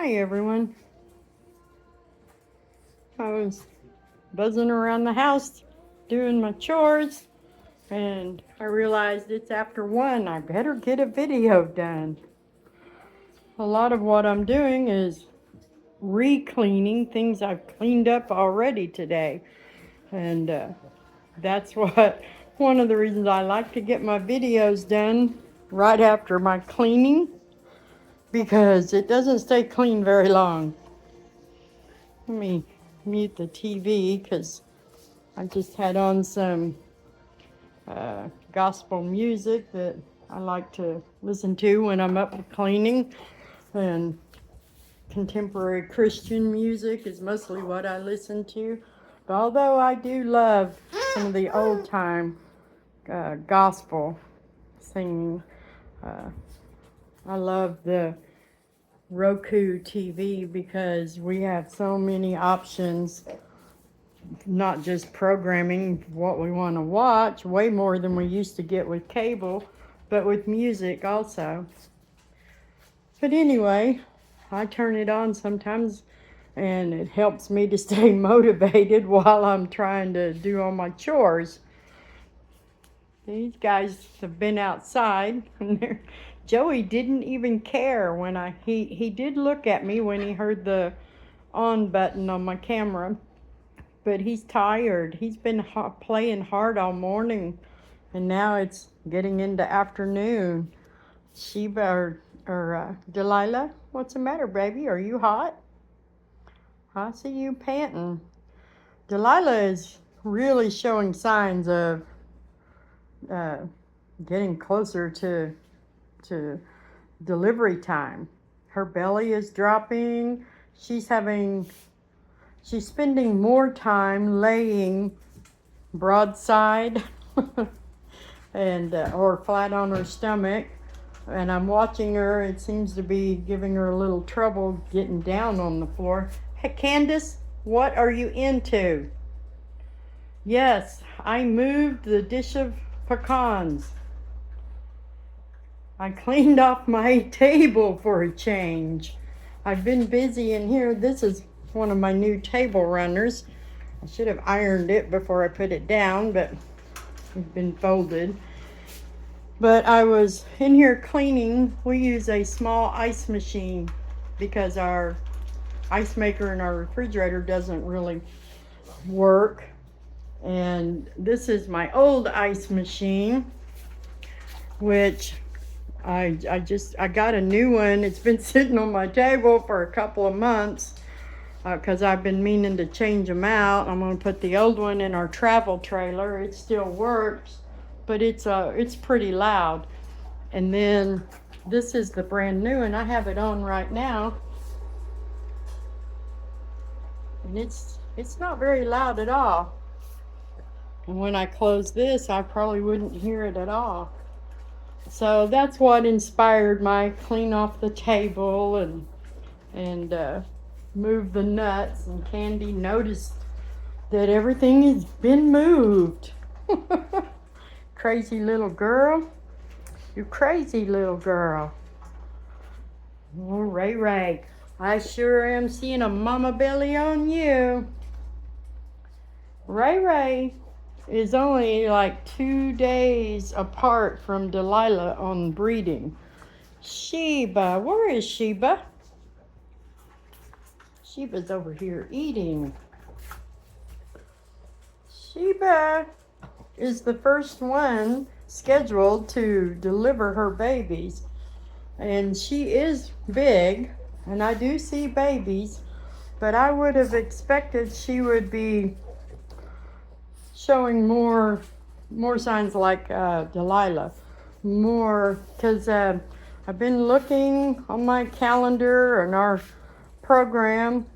Hi everyone. I was buzzing around the house doing my chores and I realized it's after 1. I better get a video done. A lot of what I'm doing is re-cleaning things I've cleaned up already today. And that's one of the reasons I like to get my videos done right after my cleaning, because it doesn't stay clean very long. Let me mute the TV because I just had on some gospel music that I like to listen to when I'm up cleaning, and contemporary Christian music is mostly what I listen to. But although I do love some of the old time gospel singing, uh, I love the Roku TV because we have so many options, not just programming what we want to watch, way more than we used to get with cable, but with music also. But anyway, I turn it on sometimes and it helps me to stay motivated while I'm trying to do all my chores. These guys have been outside and Joey didn't even care when he did look at me when he heard the on button on my camera, but he's tired. He's been playing hard all morning, and now it's getting into afternoon. Sheba or Delilah, what's the matter, baby? Are you hot? I see you panting. Delilah is really showing signs of uh, getting closer to delivery time. Her belly is dropping. She's spending more time laying broadside and or flat on her stomach, and I'm watching her. It seems to be giving her a little trouble getting down on the floor. Hey Candace, what are you into? Yes, I moved the dish of pecans. I cleaned off my table for a change. I've been busy in here. This is one of my new table runners. I should have ironed it before I put it down, but it's been folded. But I was in here cleaning. We use a small ice machine because our ice maker in our refrigerator doesn't really work. And this is my old ice machine, which I got a new one. It's been sitting on my table for a couple of months because I've been meaning to change them out. I'm going to put the old one in our travel trailer. It still works, but it's pretty loud. And then this is the brand new, and I have it on right now. And it's not very loud at all. And when I close this, I probably wouldn't hear it at all. So that's what inspired my clean off the table and move the nuts. And Candi noticed that everything has been moved. Crazy little girl. You crazy little girl. Oh, Ray Ray, I sure am seeing a mama belly on you. Ray Ray is only like 2 days apart from Delilah on breeding. Sheba, where is Sheba? Sheba's over here eating. Sheba is the first one scheduled to deliver her babies. And she is big, and I do see babies, but I would have expected she would be showing more signs like Delilah, more, because I've been looking on my calendar and our program.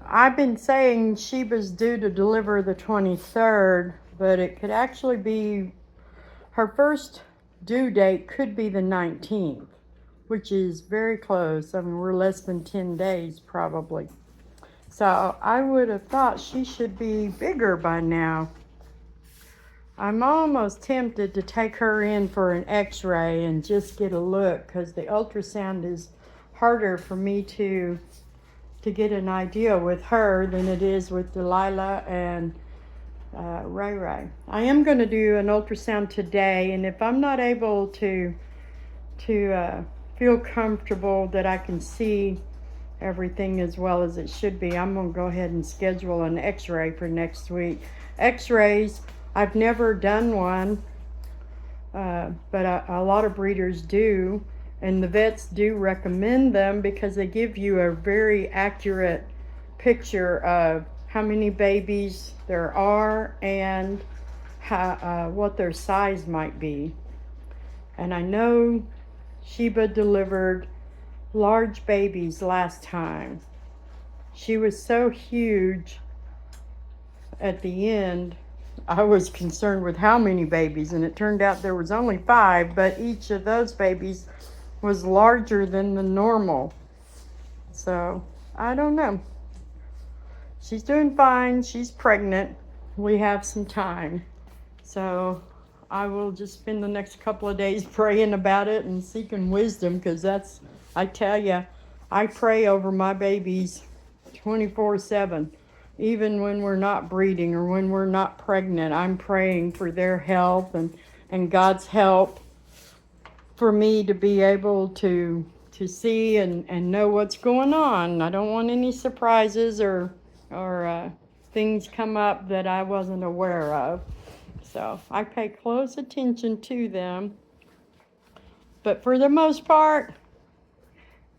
I've been saying Sheba's due to deliver the 23rd, but it could actually be, her first due date could be the 19th, which is very close. I mean, we're less than 10 days probably. So I would have thought she should be bigger by now. I'm almost tempted to take her in for an x-ray and just get a look, because the ultrasound is harder for me to get an idea with her than it is with Delilah and Ray Ray. I am going to do an ultrasound today, and if I'm not able to feel comfortable that I can see everything as well as it should be, I'm going to go ahead and schedule an x-ray for next week. X-rays, I've never done one, but a lot of breeders do, and the vets do recommend them because they give you a very accurate picture of how many babies there are and how, what their size might be. And I know Sheba delivered large babies last time. She was so huge at the end, I was concerned with how many babies, and it turned out there was only 5, but each of those babies was larger than the normal. So I don't know. She's doing fine. She's pregnant. We have some time. So I will just spend the next couple of days praying about it and seeking wisdom, because that's, I tell you, I pray over my babies 24/7. Even when we're not breeding or when we're not pregnant, I'm praying for their health and God's help for me to be able to see and know what's going on. I don't want any surprises or things come up that I wasn't aware of. So I pay close attention to them. But for the most part,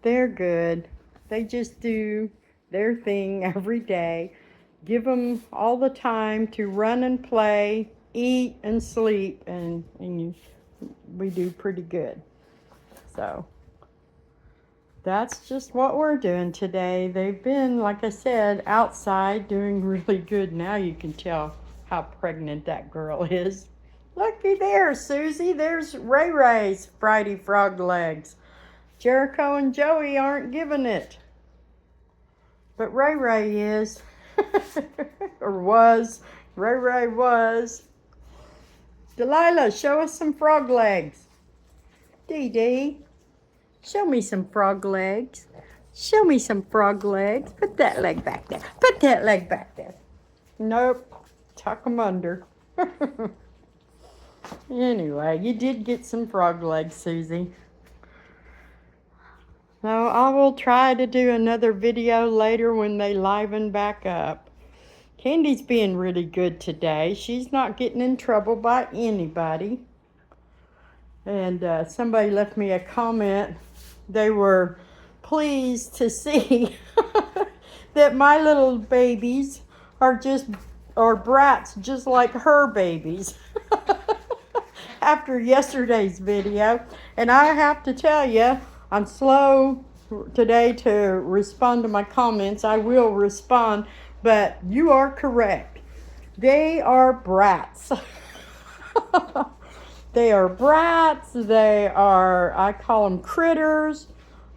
they're good. They just do their thing every day. Give them all the time to run and play, eat and sleep, and we do pretty good. So that's just what we're doing today. They've been, like I said, outside doing really good. Now you can tell how pregnant that girl is. Looky there, Susie. There's Ray Ray's Friday frog legs. Jericho and Joey aren't giving it, but Ray Ray is. Or was. Ray Ray was. Delilah, show us some frog legs. Dee Dee, show me some frog legs. Show me some frog legs. Put that leg back there. Put that leg back there. Nope. Tuck them under. Anyway, you did get some frog legs, Susie. So I will try to do another video later when they liven back up. Candy's being really good today. She's not getting in trouble by anybody. And somebody left me a comment. They were pleased to see that my little babies are brats just like her babies. After yesterday's video. And I have to tell you, I'm slow today to respond to my comments. I will respond, but you are correct. They are brats. They are brats. They are, I call them critters.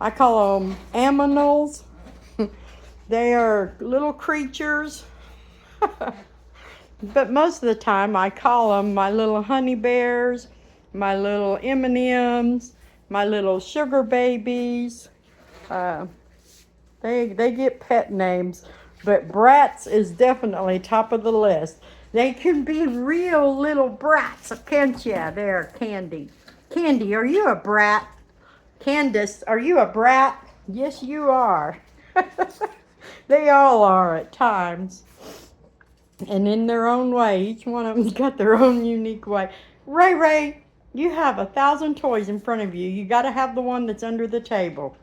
I call them aminals. They are little creatures. But most of the time I call them my little honey bears, my little M&Ms, my little sugar babies. They get pet names, but brats is definitely top of the list. They can be real little brats, can't you? There, Candi. Candi, are you a brat? Candace, are you a brat? Yes, you are. They all are at times. And in their own way. Each one of them's got their own unique way. Ray Ray, you have 1,000 toys in front of you. You got to have the one that's under the table.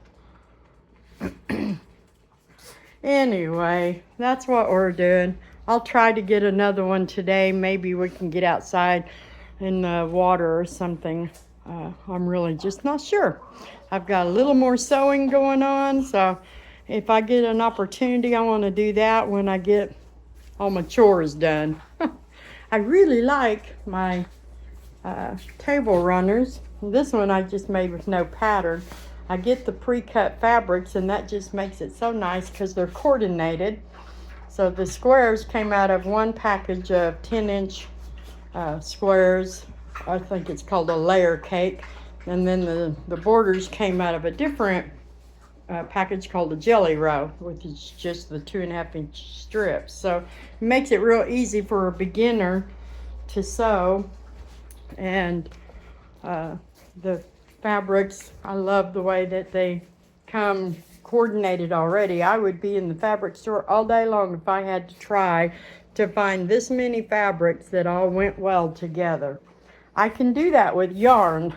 Anyway, that's what we're doing. I'll try to get another one today. Maybe we can get outside in the water or something. I'm really just not sure. I've got a little more sewing going on, so if I get an opportunity, I want to do that when I get all my chores done. I really like my table runners. This one I just made with no pattern. I get the pre-cut fabrics, and that just makes it so nice because they're coordinated. So the squares came out of one package of 10-inch squares. I think it's called a layer cake. And then the borders came out of a different package called a jelly roll, which is just the 2.5-inch strips. So it makes it real easy for a beginner to sew. And the fabrics, I love the way that they come coordinated already. I would be in the fabric store all day long if I had to try to find this many fabrics that all went well together. I can do that with yarn.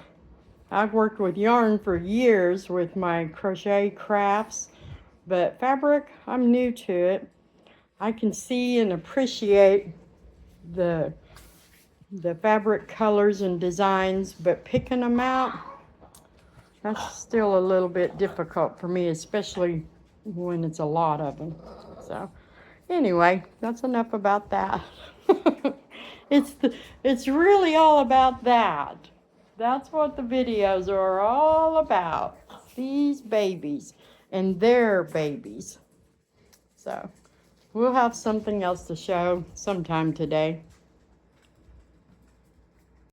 I've worked with yarn for years with my crochet crafts, but fabric, I'm new to it. I can see and appreciate the fabric colors and designs, but picking them out, that's still a little bit difficult for me, especially when it's a lot of them. So anyway, that's enough about that. It's really all about that. That's what the videos are all about. These babies and their babies. So we'll have something else to show sometime today.